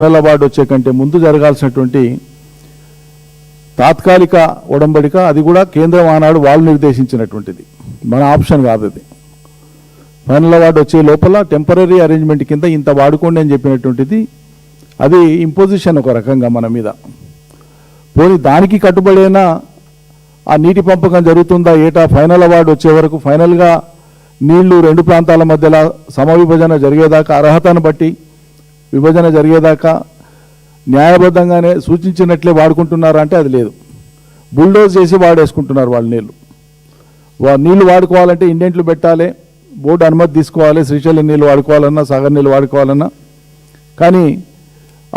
Award వచ్చే కంటే ముందు జరగాల్సినటువంటి తాత్కాలిక ఒడంబడిక, అది కూడా కేంద్రం ఆనాడు వాళ్ళు నిర్దేశించినటువంటిది, మన ఆప్షన్ కాదు. అది ఫైనల్ అవార్డు వచ్చే లోపల టెంపరీ అరేంజ్మెంట్ కింద ఇంత వాడుకోండి అని చెప్పినటువంటిది, అది ఇంపోజిషన్ ఒక రకంగా మన మీద. పోనీ దానికి కట్టుబడైనా ఆ నీటి పంపకం జరుగుతుందా ఏటా ఫైనల్ అవార్డు వచ్చే వరకు, ఫైనల్గా నీళ్లు రెండు ప్రాంతాల మధ్యలో సమవిభజన జరిగేదాకా, అర్హతను బట్టి విభజన జరిగేదాకా న్యాయబద్ధంగానే సూచించినట్లే వాడుకుంటున్నారా అంటే అది లేదు. బుల్డోజ్ చేసి వాడేసుకుంటున్నారు వాళ్ళు నీళ్లు. నీళ్లు వాడుకోవాలంటే ఇండెంట్లు పెట్టాలి, బోర్డు అనుమతి తీసుకోవాలి, శ్రీశైలం నీళ్ళు వాడుకోవాలన్నా సాగర్ నీళ్ళు వాడుకోవాలన్నా. కానీ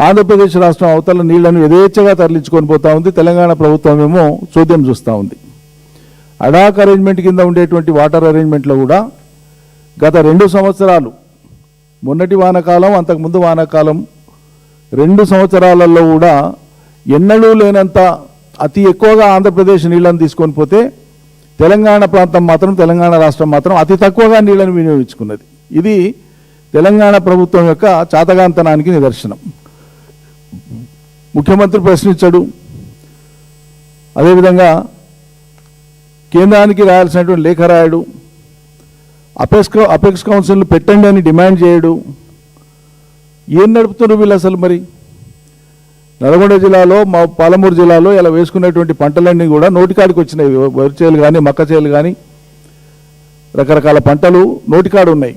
ఆంధ్రప్రదేశ్ రాష్ట్రం అవతల నీళ్లను యథేచ్ఛగా తరలించుకొని పోతా ఉంది. తెలంగాణ ప్రభుత్వం ఏమో చూద్యం చూస్తూ ఉంది. అడాక్ అరేంజ్మెంట్ కింద ఉండేటువంటి వాటర్ అరేంజ్మెంట్లో కూడా గత 2 సంవత్సరాలు, మొన్నటి వానాకాలం అంతకుముందు వానాకాలం 2 సంవత్సరాలలో కూడా ఎన్నడూ లేనంత అతి ఎక్కువగా ఆంధ్రప్రదేశ్ నీళ్లను తీసుకొని పోతే తెలంగాణ ప్రాంతం మాత్రం, తెలంగాణ రాష్ట్రం మాత్రం అతి తక్కువగా నీళ్లను వినియోగించుకున్నది. ఇది తెలంగాణ ప్రభుత్వం యొక్క చాతగాంతనానికి నిదర్శనం. ముఖ్యమంత్రి ప్రశ్నించాడు, అదేవిధంగా కేంద్రానికి రాయాల్సినటువంటి లేఖ రాయడు, అపెక్స్ కౌన్సిల్ని పెట్టండి అని డిమాండ్ చేయడు. ఏం నడుపుతున్నారు వీళ్ళు అసలు? మరి నల్గొండ జిల్లాలో, మా పాలమూరు జిల్లాలో ఇలా వేసుకునేటువంటి పంటలన్నీ కూడా నోటికాడికి వచ్చినాయి. వరి చేలు కానీ, మక్క చేలు కానీ, రకరకాల పంటలు నోటికాడు ఉన్నాయి.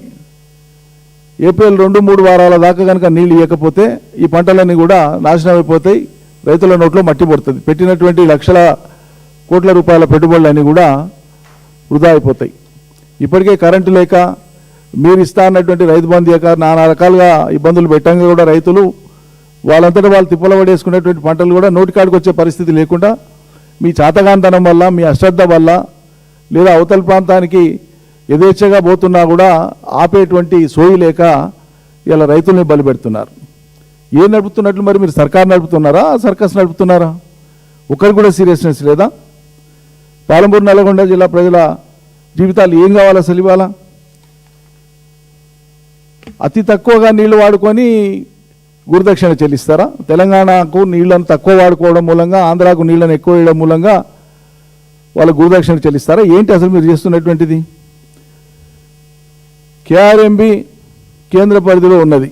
ఏప్రిల్ 2-3 వారాల దాకా కనుక నీళ్ళు ఇవ్వకపోతే ఈ పంటలన్నీ కూడా నాశనం అయిపోతాయి, రైతుల నోట్లో మట్టి పడుతుంది. పెట్టినటువంటి లక్షల కోట్ల రూపాయల పెట్టుబడులన్నీ కూడా వృధా అయిపోతాయి. ఇప్పటికే కరెంటు లేక, మీరు ఇస్తా అన్నటువంటి రైతు బంధు లేక నానా రకాలుగా ఇబ్బందులు పెట్టంగా కూడా రైతులు వాళ్ళంతటా వాళ్ళు తిప్పల పడేసుకునేటువంటి పంటలు కూడా నోటికాడికి వచ్చే పరిస్థితి లేకుండా, మీ చాతగాంతనం వల్ల, మీ అశ్రద్ధ వల్ల, లేదా అవతల ప్రాంతానికి యథేచ్ఛగా పోతున్నా కూడా ఆపేటువంటి సోయి లేక ఇలా రైతుల్ని బలి పెడుతున్నారు. ఏం నడుపుతున్నట్లు మరి? మీరు సర్కార్ నడుపుతున్నారా, సర్కస్ నడుపుతున్నారా? ఒకరికి కూడా సీరియస్నెస్ లేదా? పాలమూరు నల్గొండ జిల్లా ప్రజల జీవితాలు ఏం కావాలి అసలు ఇవాళ? అతి తక్కువగా నీళ్లు వాడుకొని గురుదక్షిణ చెల్లిస్తారా? తెలంగాణకు నీళ్లను తక్కువ వాడుకోవడం మూలంగా, ఆంధ్రాకు నీళ్లను ఎక్కువ వేయడం మూలంగా వాళ్ళ గురుదక్షిణ చెల్లిస్తారా? ఏంటి అసలు మీరు చేస్తున్నటువంటిది? కేఆర్ఎంబి కేంద్ర పరిధిలో ఉన్నది,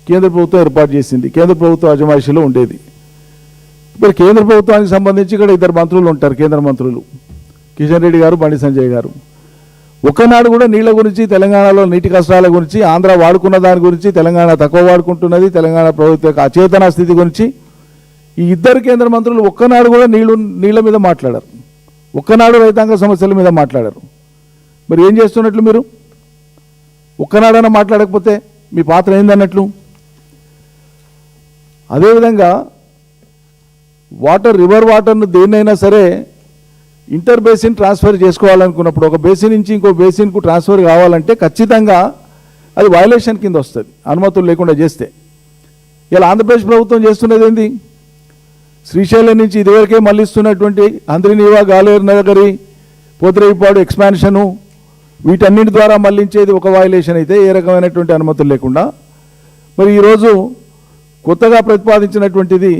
కేంద్ర ప్రభుత్వం ఏర్పాటు చేసింది, కేంద్ర ప్రభుత్వ అజమాయిషీలో ఉండేది. ఇప్పుడు కేంద్ర ప్రభుత్వానికి సంబంధించి ఇక్కడ 2 మంత్రులు ఉంటారు, కేంద్ర మంత్రులు, కిషన్ రెడ్డి గారు, బండి సంజయ్ గారు. ఒకనాడు కూడా నీళ్ల గురించి, తెలంగాణలో నీటి కష్టాల గురించి, ఆంధ్ర వాడుకున్న దాని గురించి, తెలంగాణ తక్కువ వాడుకుంటున్నది, తెలంగాణ ప్రభుత్వ యొక్క అచేతన స్థితి గురించి ఈ 2 కేంద్ర మంత్రులు ఒక్కనాడు కూడా నీళ్ల మీద మాట్లాడారు, ఒక్కనాడు రైతాంగ సమస్యల మీద మాట్లాడారు. మరి ఏం చేస్తున్నట్లు మీరు? ఒక్కనాడైనా మాట్లాడకపోతే మీ పాత్ర ఏందన్నట్లు? అదేవిధంగా రివర్ వాటర్ను దేన్నైనా సరే ఇంటర్ బేసిన్ ట్రాన్స్ఫర్ చేసుకోవాలనుకున్నప్పుడు, ఒక బేసిన్ నుంచి ఇంకో బేసిన్కు ట్రాన్స్ఫర్ కావాలంటే ఖచ్చితంగా అది వయలేషన్ కింద వస్తుంది, అనుమతులు లేకుండా చేస్తే. ఇలా ఆంధ్రప్రదేశ్ ప్రభుత్వం చేస్తున్నది ఏంది? శ్రీశైలం నుంచి ఇదివరకే మళ్ళిస్తున్నటువంటి హంద్రినీవా, గాలేరు నగరి, పోతిరేవుపాడు ఎక్స్పాన్షను, వీటన్నిటి ద్వారా మళ్ళించేది ఒక వయలేషన్ అయితే, ఏ రకమైనటువంటి అనుమతులు లేకుండా. మరి ఈరోజు కొత్తగా ప్రతిపాదించినటువంటిది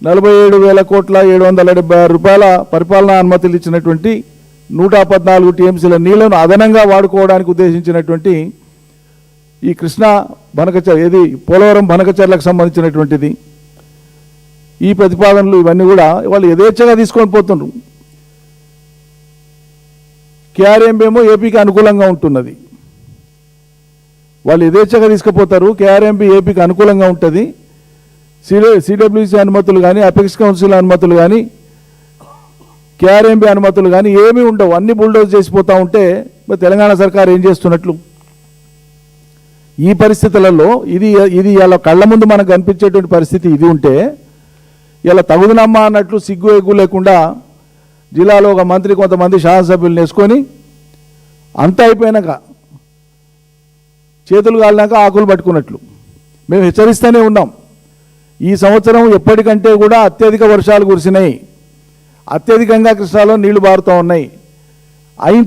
47,776 రూపాయల పరిపాలనా అనుమతులు ఇచ్చినటువంటి 114 టీఎంసీల నీళ్లను అదనంగా వాడుకోవడానికి ఉద్దేశించినటువంటి ఈ కృష్ణా బనకచర్, ఏది పోలవరం బనకచర్లకు సంబంధించినటువంటిది, ఈ ప్రతిపాదనలు ఇవన్నీ కూడా వాళ్ళు యథేచ్ఛగా తీసుకొని పోతున్నారు. కేఆర్ఎంబి ఏమో ఏపీకి అనుకూలంగా ఉంటున్నది, వాళ్ళు యథేచ్ఛగా తీసుకుపోతారు. కేఆర్ఎంబి ఏపీకి అనుకూలంగా ఉంటుంది. సిడబ్ల్యూసీ అనుమతులు కానీ, అపెక్స్ కౌన్సిల్ అనుమతులు కానీ, కేఆర్ఎంబి అనుమతులు కానీ ఏమీ ఉండవు, అన్ని బుల్డోజ్ చేసిపోతూ ఉంటే మరి తెలంగాణ సర్కార్ ఏం చేస్తున్నట్లు? ఈ పరిస్థితులలో ఇది ఇలా కళ్ళ ముందు మనకు కనిపించేటువంటి పరిస్థితి ఇది ఉంటే, ఇలా తగుదనమ్మా అన్నట్లు సిగ్గు ఎగ్గు లేకుండా జిల్లాలో ఒక మంత్రి, కొంతమంది శాసనసభ్యులు వేసుకొని అంతా అయిపోయినాక చేతులు కాలినాక ఆకులు పట్టుకున్నట్లు మేము హెచ్చరిస్తూనే ఉన్నాం. ఈ సంవత్సరం ఎప్పటికంటే కూడా అత్యధిక వర్షాలు కురిసినాయి, అత్యధికంగా కృష్ణాలో నీళ్లు బారుతూ ఉన్నాయి.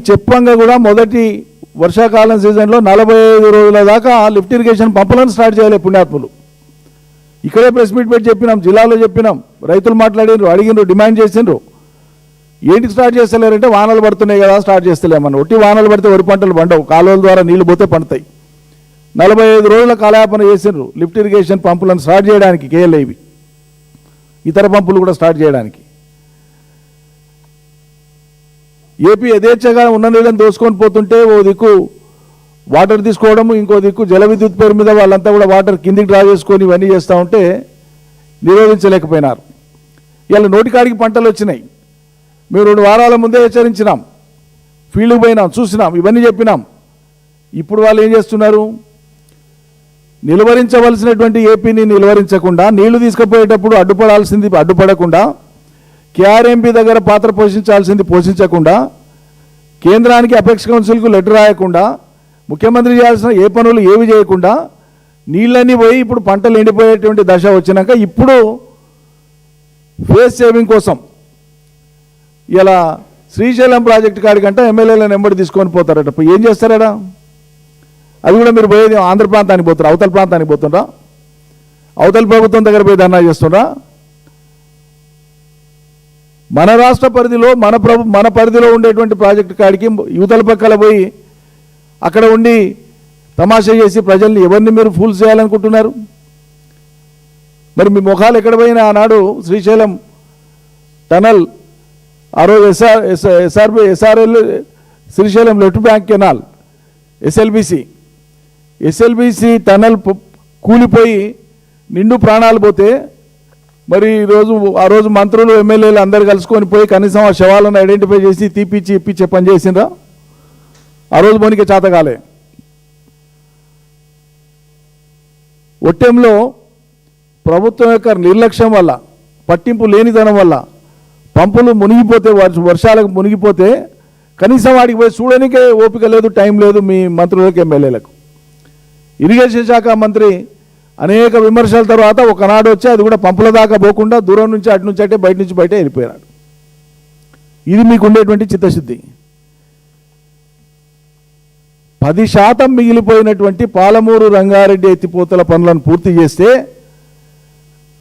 చెప్పంగా కూడా మొదటి వర్షాకాలం సీజన్లో 45 రోజుల దాకా లిఫ్ట్ ఇరిగేషన్ పంపులను స్టార్ట్ చేయాలి పుణ్యాత్ములు. ఇక్కడే ప్రెస్ మీట్ పెట్టి చెప్పినాం, జిల్లాలో చెప్పినాం, రైతులు మాట్లాడినరు, అడిగినరు, డిమాండ్ చేసిండ్రు. ఏంటికి స్టార్ట్ చేస్తలేరంటే వానలు పడుతున్నాయి కదా స్టార్ట్ చేస్తలేమని. ఒట్టి వానలు పడితే వరి పంటలు పండవు, కాలువల ద్వారా నీళ్లు పోతే పండుతాయి. 45 రోజుల కాలయాపన చేసిండ్రు లిఫ్ట్ ఇరిగేషన్ పంపులను స్టార్ట్ చేయడానికి, కేఎల్ఐవి ఇతర పంపులు కూడా స్టార్ట్ చేయడానికి. ఏపీ యథేచ్ఛగా ఉన్న నీళ్ళని దోసుకొని పోతుంటే ఓ దిక్కు వాటర్ తీసుకోవడము, ఇంకో దిక్కు జల విద్యుత్ పేరు మీద వాళ్ళంతా కూడా వాటర్ కిందికి డ్రా చేసుకొని ఇవన్నీ చేస్తూ ఉంటే నిరోధించలేకపోయినారు. ఇలా నోటికాడికి పంటలు వచ్చినాయి. మేము 2 వారాల ముందే హెచ్చరించినాం, ఫీల్డ్కి పోయినాం, చూసినాం, ఇవన్నీ చెప్పినాం. ఇప్పుడు వాళ్ళు ఏం చేస్తున్నారు? నిలువరించవలసినటువంటి ఏపీని నిలువరించకుండా, నీళ్లు తీసుకుపోయేటప్పుడు అడ్డుపడాల్సింది అడ్డుపడకుండా, కేఆర్ఎంపీ దగ్గర పాత్ర పోషించాల్సింది పోషించకుండా, కేంద్రానికి అపెక్స్ కౌన్సిల్కు లెటర్ రాయకుండా, ముఖ్యమంత్రి చేయాల్సిన ఏ పనులు ఏవి చేయకుండా నీళ్ళన్నీ పోయి ఇప్పుడు పంటలు ఎండిపోయేటువంటి దశ వచ్చినాక ఇప్పుడు ఫేస్ సేవింగ్ కోసం ఇలా శ్రీశైలం ప్రాజెక్టు కాడికంటే ఎమ్మెల్యేలను ఎంబడి తీసుకొని పోతారట. ఏం చేస్తారడా? అది కూడా మీరు పోయేది ఆంధ్ర ప్రాంతానికి పోతారా, అవతల ప్రాంతానికి పోతుండ్రా? అవతల ప్రభుత్వం దగ్గర పోయి ధర్నా చేస్తుండ్రా? మన రాష్ట్ర పరిధిలో మన పరిధిలో ఉండేటువంటి ప్రాజెక్టు కాడికి యువతల పక్కల పోయి అక్కడ ఉండి తమాషా చేసి ప్రజల్ని ఎవరిని మీరు ఫూల్ చేయాలనుకుంటున్నారు? మరి మీ ముఖాలు ఎక్కడ పోయినా ఆనాడు శ్రీశైలం టనల్, ఆ రోజు SRL Srisailam left bank canal, SLBC tunnel కూలిపోయి నిండు ప్రాణాలు పోతే మరి ఆ రోజు మంత్రులు ఎమ్మెల్యేలు అందరు కలుసుకొని పోయి కనీసం ఆ శవాలను ఐడెంటిఫై చేసి తీపిచ్చి ఇప్పించే పని చేసిండ్రా? ఆ రోజు పోనీకే చేతగాలే. ఒట్టెంలో ప్రభుత్వం యొక్క నిర్లక్ష్యం వల్ల, పట్టింపు లేనితనం వల్ల పంపులు మునిగిపోతే, వర్షాలకు మునిగిపోతే కనీసం వాడికి పోయి చూడడానికే ఓపిక లేదు, టైం లేదు మీ మంత్రులకు, ఎమ్మెల్యేలకు. ఇరిగేషన్ శాఖ మంత్రి అనేక విమర్శల తర్వాత ఒకనాడు వచ్చి అది కూడా పంపుల దాకా పోకుండా దూరం నుంచి అటు నుంచి అంటే బయట నుంచి బయట వెళ్ళిపోయాడు. ఇది మీకు ఉండేటువంటి చిత్తశుద్ధి. 10% మిగిలిపోయినటువంటి పాలమూరు రంగారెడ్డి ఎత్తిపోతల పనులను పూర్తి చేస్తే,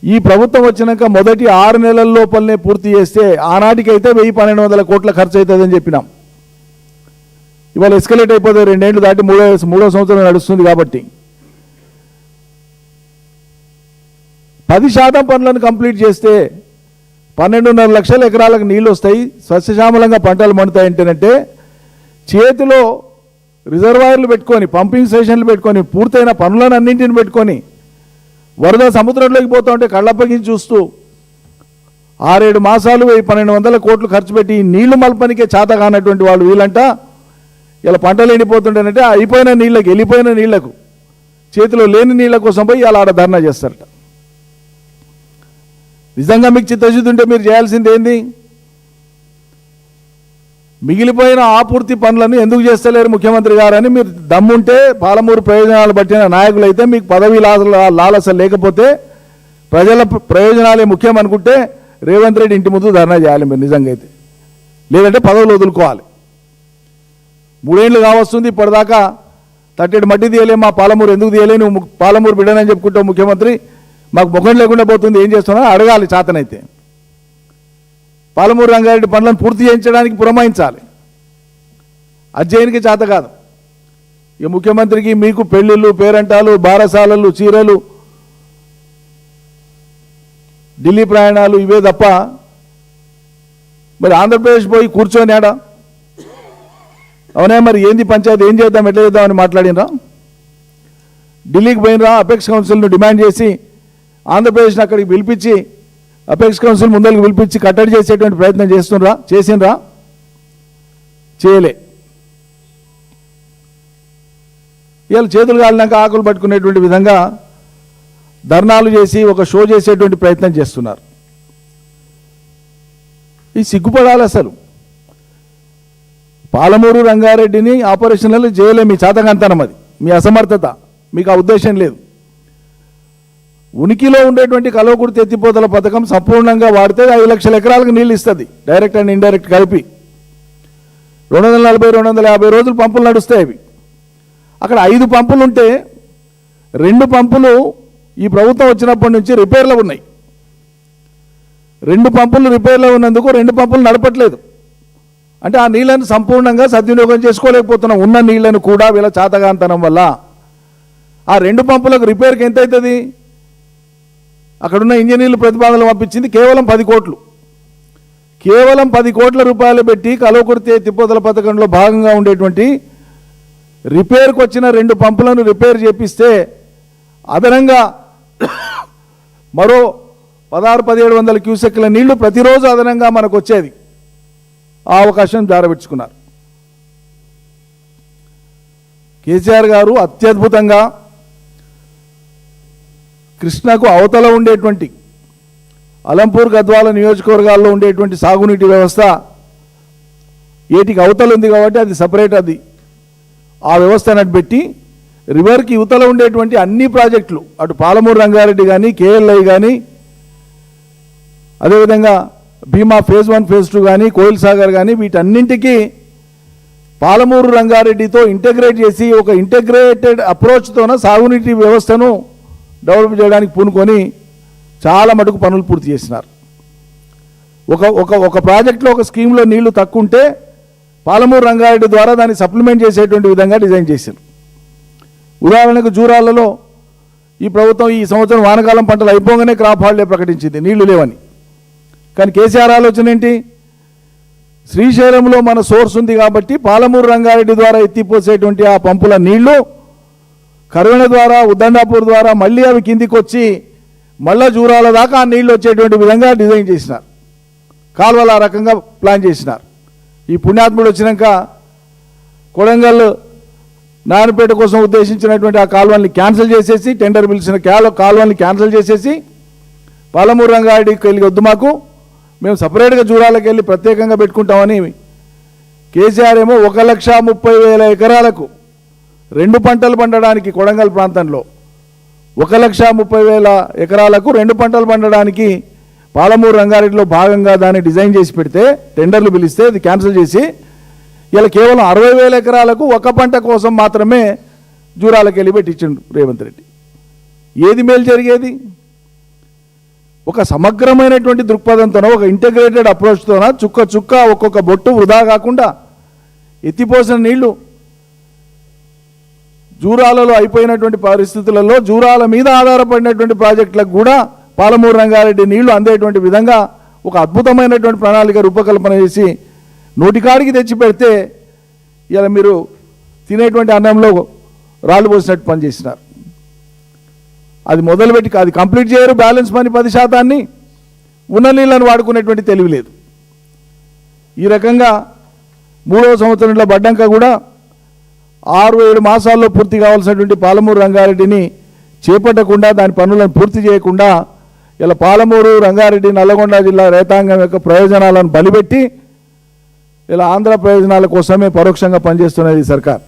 ఈ ప్రభుత్వం వచ్చినాక మొదటి 6 నెలల లోపలనే పూర్తి చేస్తే ఆనాటికైతే 1000-1200 కోట్ల ఖర్చు అవుతుందని చెప్పినాం. ఇవాళ ఎస్కలేట్ అయిపోతే 2 ఏళ్ళు దాటి మూడో సంవత్సరం నడుస్తుంది కాబట్టి 10% పనులను కంప్లీట్ చేస్తే 12.5 లక్షల ఎకరాలకు నీళ్ళు వస్తాయి, సస్యశ్యామలంగా పంటలు పండుతాయి. ఏంటంటే చేతిలో రిజర్వాయర్లు పెట్టుకొని, పంపింగ్ స్టేషన్లు పెట్టుకొని, పూర్తయిన పనులను అన్నింటిని పెట్టుకొని వరద సముద్రంలోకి పోతూ ఉంటే కళ్ళప్పగించి చూస్తూ 6-7 మాసాలు 1200 కోట్లు ఖర్చు పెట్టి నీళ్లు మల్పనికే చేత కానటువంటి వాళ్ళు వీళ్ళంట ఇలా పంటలు ఎండిపోతుంటేనంటే అయిపోయిన నీళ్ళకి, వెళ్ళిపోయిన నీళ్లకు, చేతిలో లేని నీళ్ల కోసం పోయి ఇలా ఆడ ధర్నా చేస్తారట. నిజంగా మీకు చిత్తశుద్ధి ఉంటే మీరు చేయాల్సింది ఏంది? మిగిలిపోయిన ఆపూర్తి పనులను ఎందుకు చేస్తలేరు ముఖ్యమంత్రి గారని మీరు దమ్ముంటే, పాలమూరు ప్రయోజనాలు పట్టిన నాయకులైతే, మీకు పదవి లాలస లేకపోతే, ప్రజల ప్రయోజనాలే ముఖ్యం అనుకుంటే రేవంత్ రెడ్డి ఇంటి ముందు ధర్నా చేయాలి మీరు నిజంగా అయితే. లేదంటే పదవులు వదులుకోవాలి. 3 ఏళ్ళు కావస్తుంది, ఇప్పటిదాకా తట్టెడు మట్టి తీయలే, మా పాలమూరు ఎందుకు తీయలే, నువ్వు పాలమూరు బిడ్డనని చెప్పుకుంటావు ముఖ్యమంత్రి, మాకు ముఖం లేకుండా పోతుంది, ఏం చేస్తున్నా అడగాలి చేతనైతే. పాలమూరు రంగారెడ్డి పనులను పూర్తి చేయించడానికి పురమాయించాలి. అధ్యయనికి చేత కాదు. ఇక ముఖ్యమంత్రికి మీకు పెళ్లిళ్ళు, పేరంటాలు, బారసాలలు, చీరలు, ఢిల్లీ ప్రయాణాలు ఇవే తప్ప మరి ఆంధ్రప్రదేశ్ పోయి కూర్చొని ఆడ అవునా మరి ఏంది పంచాయతీ, ఏం చేద్దాం, ఎట్లా చేద్దామని మాట్లాడినరా? ఢిల్లీకి పోయినరా? అపెక్స్ కౌన్సిల్ను డిమాండ్ చేసి ఆంధ్రప్రదేశ్ని అక్కడికి పిలిపించి, అపెక్స్ కౌన్సిల్ ముందరికి పిలిపించి కట్టడి చేసేటువంటి ప్రయత్నం చేసిండ్రా? చేయలే. ఇవాళ చేతులు కాలినాక ఆకులు పట్టుకునేటువంటి విధంగా ధర్నాలు చేసి ఒక షో చేసేటువంటి ప్రయత్నం చేస్తున్నారు. ఈ సిగ్గుపడాలి అసలు. పాలమూరు రంగారెడ్డిని ఆపరేషన్లలో చేయలే, మీ చేతకంతనం, అది మీ అసమర్థత, మీకు ఆ ఉద్దేశం లేదు. ఉనికిలో ఉండేటువంటి కల్వకుర్తి ఎత్తిపోతల పథకం సంపూర్ణంగా వాడితే 5 లక్షల ఎకరాలకు నీళ్ళు ఇస్తుంది, డైరెక్ట్ అండ్ ఇండైరెక్ట్ కలిపి. 240-250 రోజులు పంపులు నడుస్తాయి. అవి అక్కడ 5 పంపులు ఉంటే 2 పంపులు ఈ ప్రభుత్వం వచ్చినప్పటి నుంచి రిపేర్లు ఉన్నాయి. 2 పంపులు రిపేర్లో ఉన్నందుకు 2 పంపులు నడపట్లేదు. అంటే ఆ నీళ్లను సంపూర్ణంగా సద్వినియోగం చేసుకోలేకపోతున్నాం. ఉన్న నీళ్లను కూడా వీళ్ళ చాతగాంతనం వల్ల. ఆ 2 పంపులకు రిపేర్కి ఎంత అవుతుంది? అక్కడున్న ఇంజనీర్లు ప్రతిపాదనలు పంపించింది కేవలం 10 కోట్లు. కేవలం 10 కోట్ల రూపాయలు పెట్టి కలవకుర్తి ఎత్తిపోతల పథకంలో భాగంగా ఉండేటువంటి రిపేర్కి వచ్చిన 2 పంపులను రిపేర్ చేపిస్తే అదనంగా మరో 1600-1700 క్యూసెక్ల నీళ్లు ప్రతిరోజు అదనంగా మనకు వచ్చేది. ఆ అవకాశం జారబెట్టుకున్నారు. కేసీఆర్ గారు అత్యద్భుతంగా కృష్ణకు అవతల ఉండేటువంటి అలంపూర్ గద్వాల నియోజకవర్గాల్లో ఉండేటువంటి సాగునీటి వ్యవస్థ ఏటికి అవతల ఉంది కాబట్టి అది సపరేట్. అది ఆ వ్యవస్థను పెట్టి రివర్కి యువతల ఉండేటువంటి అన్ని ప్రాజెక్టులు, అటు పాలమూరు రంగారెడ్డి కానీ, కేఎల్ఐ కానీ, అదేవిధంగా భీమా ఫేజ్ 1 ఫేజ్ 2 కానీ, కోయిల్ సాగర్ కానీ, వీటన్నింటికీ పాలమూరు రంగారెడ్డితో ఇంటగ్రేట్ చేసి ఒక ఇంటగ్రేటెడ్ అప్రోచ్తోన సాగునీటి వ్యవస్థను డెవలప్ చేయడానికి పూనుకొని చాలా మటుకు పనులు పూర్తి చేసినారు. ఒక ప్రాజెక్టులో ఒక స్కీమ్లో నీళ్లు తక్కువ ఉంటే పాలమూరు రంగారెడ్డి ద్వారా దాన్ని సప్లిమెంట్ చేసేటువంటి విధంగా డిజైన్ చేశారు. ఉదాహరణకు జూరాలలో ఈ ప్రభుత్వం ఈ సంవత్సరం వానకాలం పంటలు అయిపోగానే క్రాప్ హాలిడే ప్రకటించింది నీళ్లు లేవని. కానీ కేసీఆర్ ఆలోచన ఏంటి? శ్రీశైలంలో మన సోర్స్ ఉంది కాబట్టి పాలమూరు రంగారెడ్డి ద్వారా ఎత్తిపోసేటువంటి ఆ పంపుల నీళ్లు కరువణ ద్వారా, ఉద్దండాపూర్ ద్వారా మళ్ళీ అవి కిందికి వచ్చి మళ్ళా జూరాల దాకా ఆ నీళ్లు వచ్చేటువంటి విధంగా డిజైన్ చేసినారు. కాలువలు ఆ రకంగా ప్లాన్ చేసినారు. ఈ పుణ్యాత్ముడు వచ్చినాక కొడంగల్ నారాయణపేట కోసం ఉద్దేశించినటువంటి ఆ కాలువల్ని క్యాన్సిల్ చేసేసి, టెండర్ పిలిచిన కాలువల్ని క్యాన్సిల్ చేసేసి పాలమూరు రంగారెడ్డికి వెళ్ళి వద్దు, మాకు మేము సపరేట్గా జూరాలకు వెళ్ళి ప్రత్యేకంగా పెట్టుకుంటామని కేసీఆర్ ఏమో 1,30,000 ఎకరాలకు 2 పంటలు పండడానికి కొడంగల్ ప్రాంతంలో 1,30,000 ఎకరాలకు 2 పంటలు పండడానికి పాలమూరు రంగారెడ్డిలో భాగంగా దాన్ని డిజైన్ చేసి పెడితే, టెండర్లు పిలిస్తే అది క్యాన్సిల్ చేసి ఇలా కేవలం 60,000 ఎకరాలకు 1 పంట కోసం మాత్రమే జూరాలకు వెళ్ళి పెట్టించిండు రేవంత్ రెడ్డి. ఏది మేలు జరిగేది? ఒక సమగ్రమైనటువంటి దృక్పథంతోనో, ఒక ఇంటగ్రేటెడ్ అప్రోచ్తోన చుక్క చుక్క ఒక్కొక్క బొట్టు వృధా కాకుండా ఎత్తిపోసిన నీళ్లు జూరాలలో అయిపోయినటువంటి పరిస్థితులలో జూరాల మీద ఆధారపడినటువంటి ప్రాజెక్టులకు కూడా పాలమూరు రంగారెడ్డి నీళ్లు అందేటువంటి విధంగా ఒక అద్భుతమైనటువంటి ప్రణాళిక రూపకల్పన చేసి నోటికాడికి తెచ్చి పెడితే ఇలా మీరు తినేటువంటి అన్నంలో రాళ్ళు పోసినట్టు పనిచేసినారు. అది మొదలుపెట్టి అది కంప్లీట్ చేయరు. బ్యాలెన్స్ మనీ 10% ఉన్న నీళ్ళను వాడుకునేటువంటి తెలివి లేదు. ఈ రకంగా 3వ సంవత్సరంలో పడ్డాక కూడా 6-7 మాసాల్లో పూర్తి కావాల్సినటువంటి పాలమూరు రంగారెడ్డిని చేపట్టకుండా, దాని పనులను పూర్తి చేయకుండా ఇలా పాలమూరు రంగారెడ్డి నల్లగొండ జిల్లా రైతాంగం యొక్క ప్రయోజనాలను బలిపెట్టి ఇలా ఆంధ్ర ప్రయోజనాల కోసమే పరోక్షంగా పనిచేస్తున్నది ఈ సర్కార్.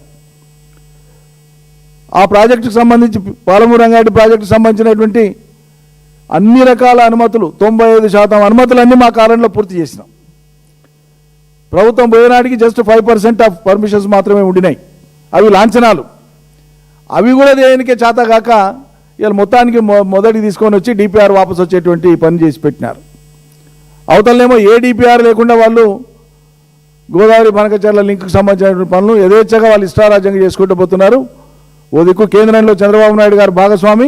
ఆ ప్రాజెక్టుకు సంబంధించి, పాలమూరు రంగారెడ్డి ప్రాజెక్టుకు సంబంధించినటువంటి అన్ని రకాల అనుమతులు 95% అనుమతులన్నీ మా కాలంలో పూర్తి చేసినాం. ప్రభుత్వం పోయినాటికి జస్ట్ 5% ఆఫ్ పర్మిషన్స్ మాత్రమే ఉండినాయి. అవి లాంఛనాలు. అవి కూడా దేనికే చేతగాక ఇలా మొత్తానికి మొదటికి తీసుకొని వచ్చి డిపిఆర్ వాపసు వచ్చేటువంటి పని చేసి పెట్టినారు. అవతలనేమో ఏ డిపిఆర్ లేకుండా వాళ్ళు గోదావరి బనకచర్ల లింక్కి సంబంధించినటువంటి పనులు యథేచ్ఛగా వాళ్ళు ఇష్టారాజ్యంగా చేసుకుంటూ పోతున్నారు. ఓ దిక్కు కేంద్రంలో చంద్రబాబు నాయుడు గారు భాగస్వామి,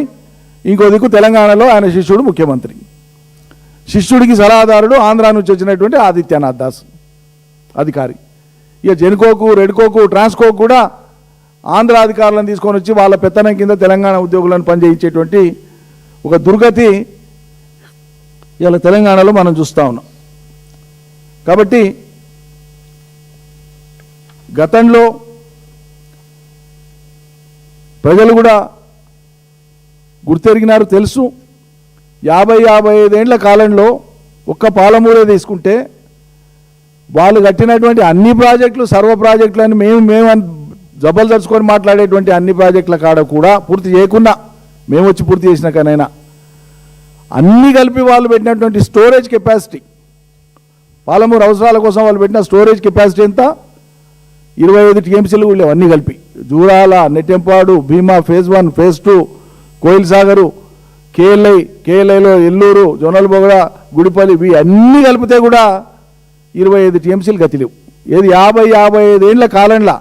ఇంకో దిక్కు తెలంగాణలో ఆయన శిష్యుడు ముఖ్యమంత్రి. శిష్యుడికి సలహాదారుడు ఆంధ్రా నుంచి వచ్చినటువంటి ఆదిత్యనాథ్ దాస్ అధికారి. ఇక జెన్కోకు, రెడ్కోకు, ట్రాన్స్కోకు కూడా ఆంధ్ర అధికారులను తీసుకొని వచ్చి వాళ్ళ పెత్తనం కింద తెలంగాణ ఉద్యోగులను పనిచేయించేటువంటి ఒక దుర్గతి ఇలా తెలంగాణలో మనం చూస్తూ ఉన్నాం. కాబట్టి గతంలో ప్రజలు కూడా గుర్తెరిగినారు, తెలుసు. 50-55 ఏళ్ల కాలంలో ఒక్క పాలమూరే తీసుకుంటే వాళ్ళు కట్టినటువంటి అన్ని ప్రాజెక్టులు, సర్వ ప్రాజెక్టులని మేము జబర్దస్తుకొని మాట్లాడేటువంటి అన్ని ప్రాజెక్టుల కాడ కూడా పూర్తి చేయకుండా మేము వచ్చి పూర్తి చేసినాకనైనా అన్నీ కలిపి వాళ్ళు పెట్టినటువంటి స్టోరేజ్ కెపాసిటీ, పాలమూరు అవసరాల కోసం వాళ్ళు పెట్టిన స్టోరేజ్ కెపాసిటీ ఎంత? 25 టీఎంసీలు లేవు అన్నీ కలిపి. జూరాల, నెట్టెంపాడు, భీమా ఫేజ్ 1 ఫేజ్ 2, కోయిల్ సాగరు, కేఎల్ఐలో ఎల్లూరు, జోనల్బొగడ, గుడిపల్లి ఇవి అన్నీ కలిపితే కూడా 25 టీఎంసీలు గతి లేవు. ఏది 50-55 ఏళ్ల కాలంలో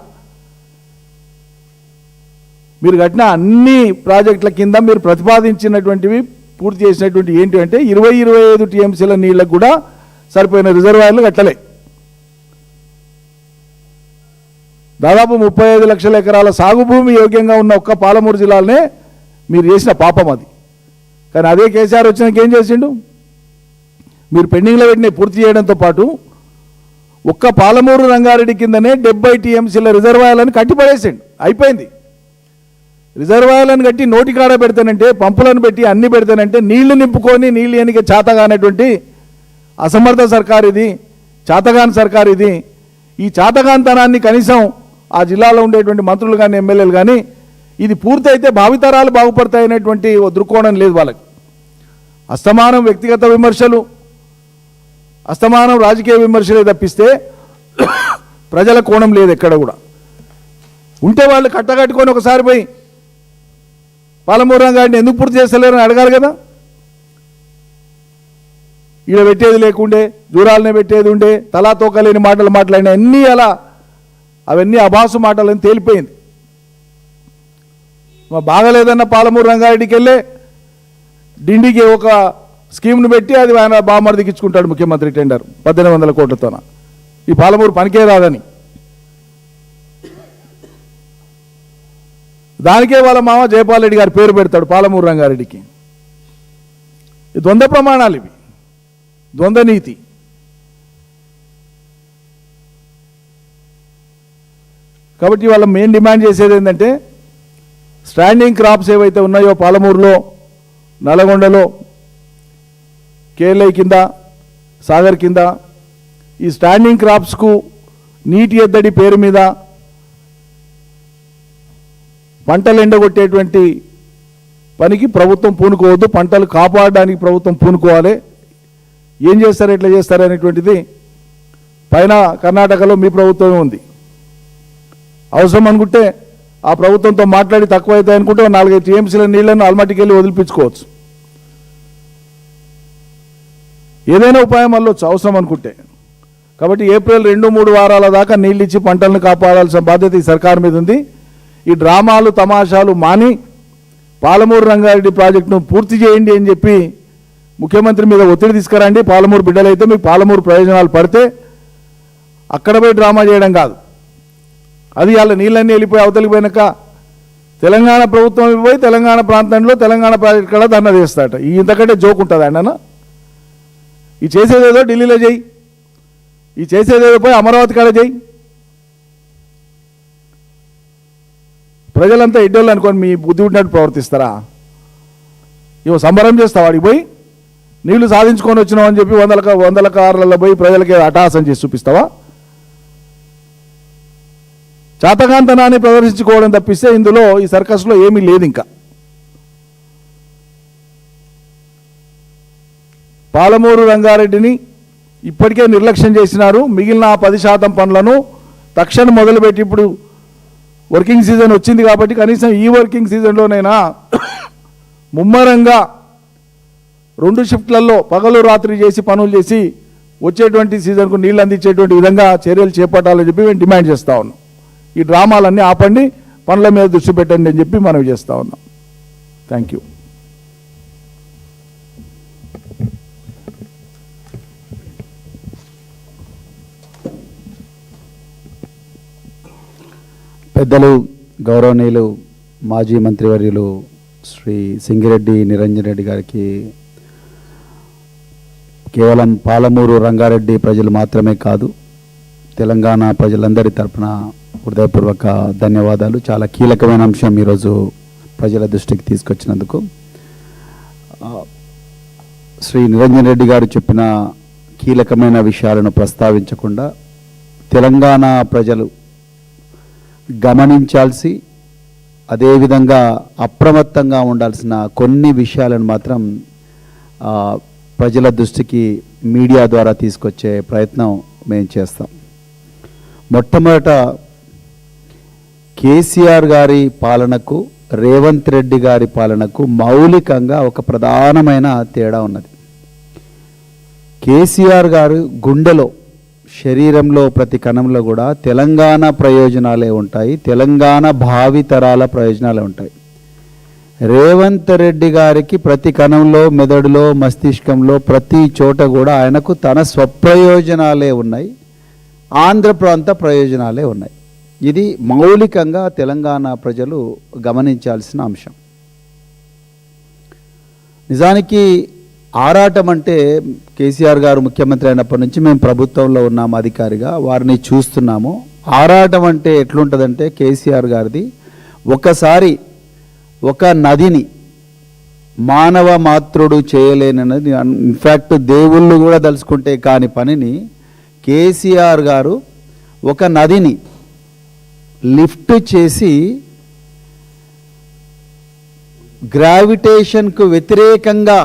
మీరు కట్టిన అన్ని ప్రాజెక్టుల కింద మీరు ప్రతిపాదించినటువంటివి పూర్తి చేసినటువంటి ఏంటి అంటే 20-25 టీఎంసీల నీళ్ళకు కూడా సరిపోయిన రిజర్వాయర్లు కట్టలే. దాదాపు 35 లక్షల ఎకరాల సాగు భూమి యోగ్యంగా ఉన్న ఒక్క పాలమూరు జిల్లాలోనే మీరు చేసిన పాపం అది. కానీ అదే కేసీఆర్ వచ్చినాక ఏం చేసిండు? మీరు పెండింగ్లో పెట్టిన పూర్తి చేయడంతో పాటు ఒక్క పాలమూరు రంగారెడ్డి కిందనే 70 టీఎంసీల రిజర్వాయర్లను కట్టిపడేసిండు. అయిపోయింది. రిజర్వాయర్లను కట్టి నోటి కాడ పెడతానంటే, పంపులను పెట్టి అన్ని పెడతానంటే నీళ్లు నింపుకొని నీళ్ళు ఎన్నిక చేతగానటువంటి అసమర్థ సర్కార్ ఇది, చేతగాని సర్కార్ ఇది. ఈ చేతగానితనాన్ని కనీసం ఆ జిల్లాలో ఉండేటువంటి మంత్రులు కానీ ఎమ్మెల్యేలు కానీ ఇది పూర్తయితే భావితరాలు బాగుపడతాయనేటువంటి దృక్కోణం లేదు వాళ్ళకి. అస్తమానం వ్యక్తిగత విమర్శలు, అస్తమానం రాజకీయ విమర్శలే తప్పిస్తే ప్రజల కోణం లేదు ఎక్కడ కూడా. ఉంటే వాళ్ళు కట్టగట్టుకొని ఒకసారి పోయి పాలమూరు రంగారెడ్డిని ఎందుకు పూర్తి చేస్తలేరని అడగాలి కదా. ఈడ పెట్టేది లేకుండే, దూరాలనే పెట్టేది ఉండే, తలా తోకలేని మాటలు మాట్లాడిన అన్నీ అలా అవన్నీ అభాసు మాటలని తేలిపోయింది. బాగలేదన్న పాలమూరు రంగారెడ్డికి వెళ్ళే డిండికి ఒక స్కీమ్ను పెట్టి అది ఆయన బామర్దికి ఇచ్చుకుంటాడు ముఖ్యమంత్రి టెండర్ 1800 కోట్లతోన. ఈ పాలమూరు పనికే రాదని దానికే వాళ్ళ మామ జయపాల్ రెడ్డి గారి పేరు పెడతాడు పాలమూరు రంగారెడ్డికి. ఈ ద్వంద్వ ప్రమాణాలు, ఇవి ద్వంద్వ నీతి. కాబట్టి వాళ్ళ మెయిన్ డిమాండ్ చేసేది ఏంటంటే స్టాండింగ్ క్రాప్స్ ఏవైతే ఉన్నాయో పాలమూరులో, నల్గొండలో, కేఎల్ఐ కింద, సాగర్ కింద ఈ స్టాండింగ్ క్రాప్స్కు నీటి ఎద్దడి పేరు మీద పంటలు ఎండగొట్టేటువంటి పనికి ప్రభుత్వం పూనుకోవద్దు. పంటలు కాపాడడానికి ప్రభుత్వం పూనుకోవాలి. ఏం చేస్తారు, ఎట్లా చేస్తారు అనేటువంటిది పైన కర్ణాటకలో మీ ప్రభుత్వమే ఉంది. అవసరం అనుకుంటే ఆ ప్రభుత్వంతో మాట్లాడి తక్కువ అవుతాయి అనుకుంటే 4-5 టీఎంసీల నీళ్లను అల్మటికి వెళ్ళి వదిలిపించుకోవచ్చు. ఏదైనా ఉపాయం అల్లొచ్చు అవసరం అనుకుంటే. కాబట్టి ఏప్రిల్ 2-3 వారాల దాకా నీళ్ళు ఇచ్చి పంటలను కాపాడాల్సిన బాధ్యత ఈ సర్కార్ మీద ఉంది. ఈ డ్రామాలు తమాషాలు మాని పాలమూరు రంగారెడ్డి ప్రాజెక్టును పూర్తి చేయండి అని చెప్పి ముఖ్యమంత్రి మీద ఒత్తిడి తీసుకురండి. పాలమూరు బిడ్డలైతే మీకు పాలమూరు ప్రయోజనాలు పడితే అక్కడ పోయి డ్రామా చేయడం కాదు. అది వాళ్ళ నీళ్ళన్నీ వెళ్ళిపోయి అవతలికి పోయినాక తెలంగాణ ప్రభుత్వం పోయి తెలంగాణ ప్రాంతంలో తెలంగాణ ప్రాజెక్టు కూడా ధర్నా చేస్తాడట. ఇంతకంటే జోక్ ఉంటుంది అన్న. ఈ చేసేదేదో ఢిల్లీలో చేయి, ఈ చేసేదేదో పోయి అమరావతి కాడ చేయి. ప్రజలంతా ఎడ్డోళ్ళు అనుకోని మీ బుద్ధి ఉన్నట్టు ప్రవర్తిస్తారా? ఇవో సంబరం చేస్తావు వాడికి పోయి నీళ్లు సాధించుకొని వచ్చినావు అని చెప్పి వందల కార్లలో పోయి ప్రజలకి అట్టహాసం చేసి చూపిస్తావా? చాతకాంతనాన్ని ప్రదర్శించుకోవడం తప్పిస్తే ఇందులో ఈ సర్కస్లో ఏమీ లేదు. ఇంకా పాలమూరు రంగారెడ్డిని ఇప్పటికే నిర్లక్ష్యం చేసినారు. మిగిలిన 10% పనులను తక్షణం మొదలుపెట్టి ఇప్పుడు వర్కింగ్ సీజన్ వచ్చింది కాబట్టి కనీసం ఈ వర్కింగ్ సీజన్లోనైనా ముమ్మరంగా 2 షిఫ్ట్లలో పగలు రాత్రి చేసి పనులు చేసి వచ్చేటువంటి సీజన్కు నీళ్ళు అందించేటువంటి విధంగా చర్యలు చేపట్టాలని చెప్పి మేము డిమాండ్ చేస్తూ ఉన్నాం. ఈ డ్రామాలన్నీ ఆపండి, పనుల మీద దృష్టి పెట్టండి అని చెప్పి మనం చేస్తూ ఉన్నాం. Thank you. పెద్దలు గౌరవనీయులు మాజీ మంత్రివర్యులు శ్రీ సింగిరెడ్డి నిరంజన్ రెడ్డి గారికి కేవలం పాలమూరు రంగారెడ్డి ప్రజలు మాత్రమే కాదు, తెలంగాణ ప్రజలందరి తరపున హృదయపూర్వక ధన్యవాదాలు. చాలా కీలకమైన అంశం ఈరోజు ప్రజల దృష్టికి తీసుకొచ్చినందుకు. శ్రీ నిరంజన్ రెడ్డి గారు చెప్పిన కీలకమైన విషయాలను ప్రస్తావించకుండా తెలంగాణ ప్రజలు గమనించాల్సి, అదేవిధంగా అప్రమత్తంగా ఉండాల్సిన కొన్ని విషయాలను మాత్రం ప్రజల దృష్టికి మీడియా ద్వారా తీసుకొచ్చే ప్రయత్నం మేము చేస్తాం. మొట్టమొదట కేసీఆర్ గారి పాలనకు రేవంత్ రెడ్డి గారి పాలనకు మౌలికంగా ఒక ప్రధానమైన తేడా ఉన్నది. కేసీఆర్ గారు గుండెలో, శరీరంలో, ప్రతి కణంలో కూడా తెలంగాణ ప్రయోజనాలే ఉంటాయి, తెలంగాణ భావితరాల ప్రయోజనాలే ఉంటాయి. రేవంత్ రెడ్డి గారికి ప్రతి కణంలో, మెదడులో, మస్తిష్కంలో, ప్రతి చోట కూడా ఆయనకు తన స్వప్రయోజనాలే ఉన్నాయి, ఆంధ్ర ప్రాంత ప్రయోజనాలే ఉన్నాయి. ఇది మౌలికంగా తెలంగాణ ప్రజలు గమనించాల్సిన అంశం. నిజానికి ఆరాటం అంటే కేసీఆర్ గారు ముఖ్యమంత్రి అయినప్పటి నుంచి మేము ప్రభుత్వంలో ఉన్నాము, అధికారిగా వారిని చూస్తున్నాము. ఆరాటం అంటే ఎట్లుంటుందంటే కేసీఆర్ గారిది, ఒకసారి ఒక నదిని మానవ మాత్రుడు చేయలేనది, ఇన్ఫ్యాక్ట్ దేవుళ్ళు కూడా తలుచుకుంటే కాని పనిని కేసీఆర్ గారు ఒక నదిని లిఫ్ట్ చేసి గ్రావిటేషన్కు వ్యతిరేకంగా